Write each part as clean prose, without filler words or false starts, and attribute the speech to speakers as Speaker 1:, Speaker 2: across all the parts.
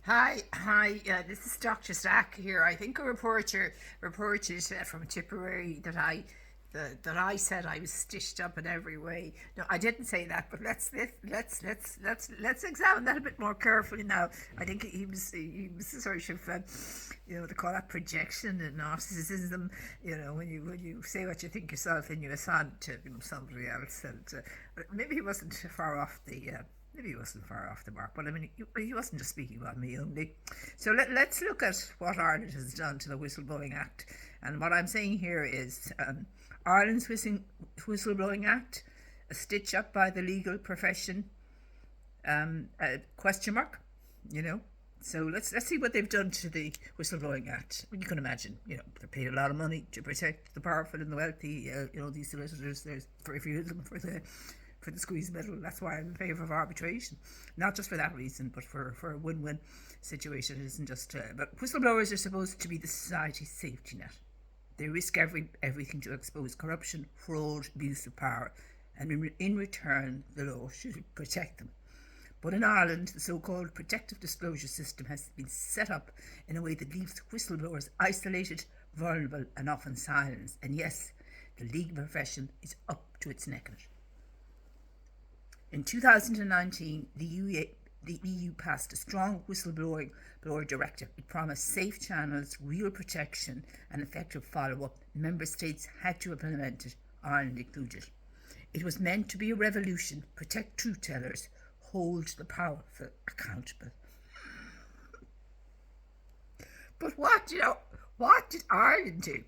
Speaker 1: Hi. This is Dr. Stack here. I think a reporter reported from Tipperary that I said I was stitched up in every way. No, I didn't say that, but let's examine that a bit more carefully now. I think he was sort of they call that projection and narcissism. When you say what you think yourself and you assign it to somebody else, and maybe he wasn't far off the. Maybe he wasn't far off the mark, but I mean, he wasn't just speaking about me only. So let's look at what Ireland has done to the Whistleblowing Act. And what I'm saying here is Ireland's Whistleblowing Act, a stitch up by the legal profession, question mark, So let's see what they've done to the Whistleblowing Act. You can imagine, they're paid a lot of money to protect the powerful and the wealthy. These solicitors, there's very few of them for the squeeze middle. That's why I'm in favour of arbitration. Not just for that reason, but for a win-win situation. It isn't just... but whistleblowers are supposed to be the society's safety net. They risk everything to expose corruption, fraud, abuse of power, and in return, the law should protect them. But in Ireland, the so-called protective disclosure system has been set up in a way that leaves whistleblowers isolated, vulnerable, and often silenced. And yes, the legal profession is up to its neck in it. In 2019, the EU passed a strong whistleblower directive. It promised safe channels, real protection, and effective follow-up. Member states had to implement it, Ireland included. It was meant to be a revolution, protect truth tellers, hold the powerful accountable. But what did Ireland do?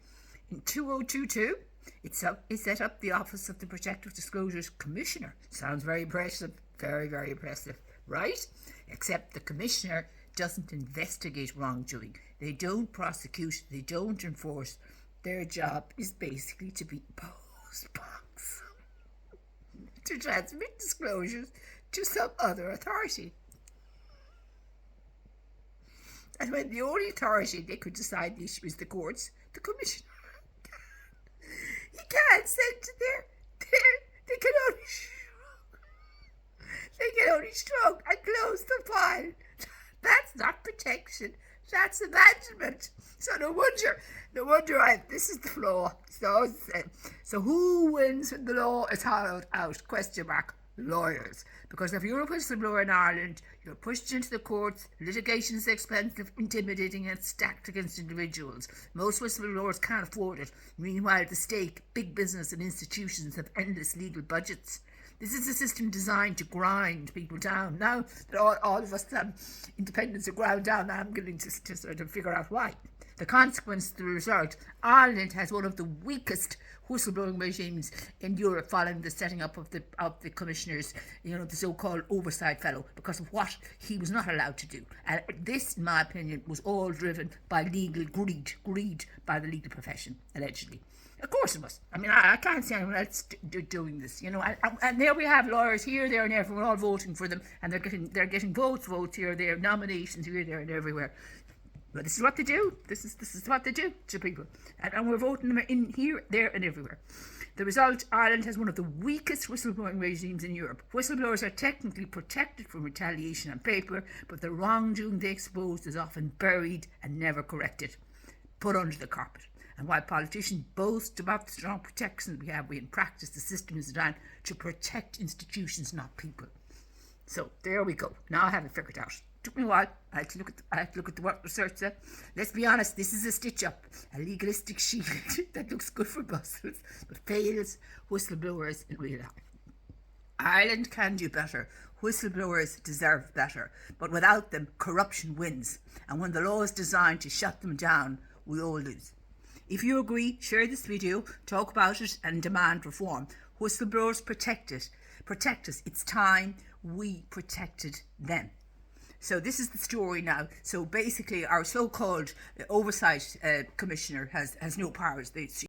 Speaker 1: In 2022, it set up the Office of the Protective Disclosures Commissioner. Sounds very impressive, very, very impressive, right? Except the Commissioner doesn't investigate wrongdoing. They don't prosecute, they don't enforce. Their job is basically to be postbox, to transmit disclosures to some other authority. And when the only authority they could decide the issue is the courts, the Commissioner, he can't send to they can only stroke and close the file. That's not protection. That's abandonment. So no wonder this is the flaw. So who wins when the law is hollowed out? Question mark. Lawyers. Because if you're a whistleblower in Ireland, you're pushed into the courts, litigation is expensive, intimidating, and stacked against individuals. Most whistleblowers can't afford it. Meanwhile, the state, big business, and institutions have endless legal budgets. This is a system designed to grind people down. Now that all of us independents are ground down, I'm going to sort of figure out why. The consequence, the result, Ireland has one of the weakest whistleblowing regimes in Europe following the setting up of the commissioners, the so-called oversight fellow, because of what he was not allowed to do. And this, in my opinion, was all driven by legal greed by the legal profession, allegedly. Of course it was. I mean, I can't see anyone else doing this, And there we have lawyers here, there, and everyone all voting for them, and they're getting votes here, there, nominations here, there, and everywhere. But this is what they do. This is what they do to people, and we're voting them in here, there, and everywhere. The result: Ireland has one of the weakest whistleblowing regimes in Europe. Whistleblowers are technically protected from retaliation on paper, but the wrongdoing they expose is often buried and never corrected, put under the carpet. And while politicians boast about the strong protections we have, in practice the system is designed to protect institutions, not people. So there we go. Now I have it figured out. Took me a while. I had to look at the work research there. Let's be honest, this is a stitch-up, a legalistic shield that looks good for Brussels, but fails whistleblowers in real life. Ireland can do better. Whistleblowers deserve better. But without them, corruption wins. And when the law is designed to shut them down, we all lose. If you agree, share this video, talk about it, and demand reform. Whistleblowers protect us. It's time we protected them. So this is the story now. So basically, our so-called oversight commissioner has no powers.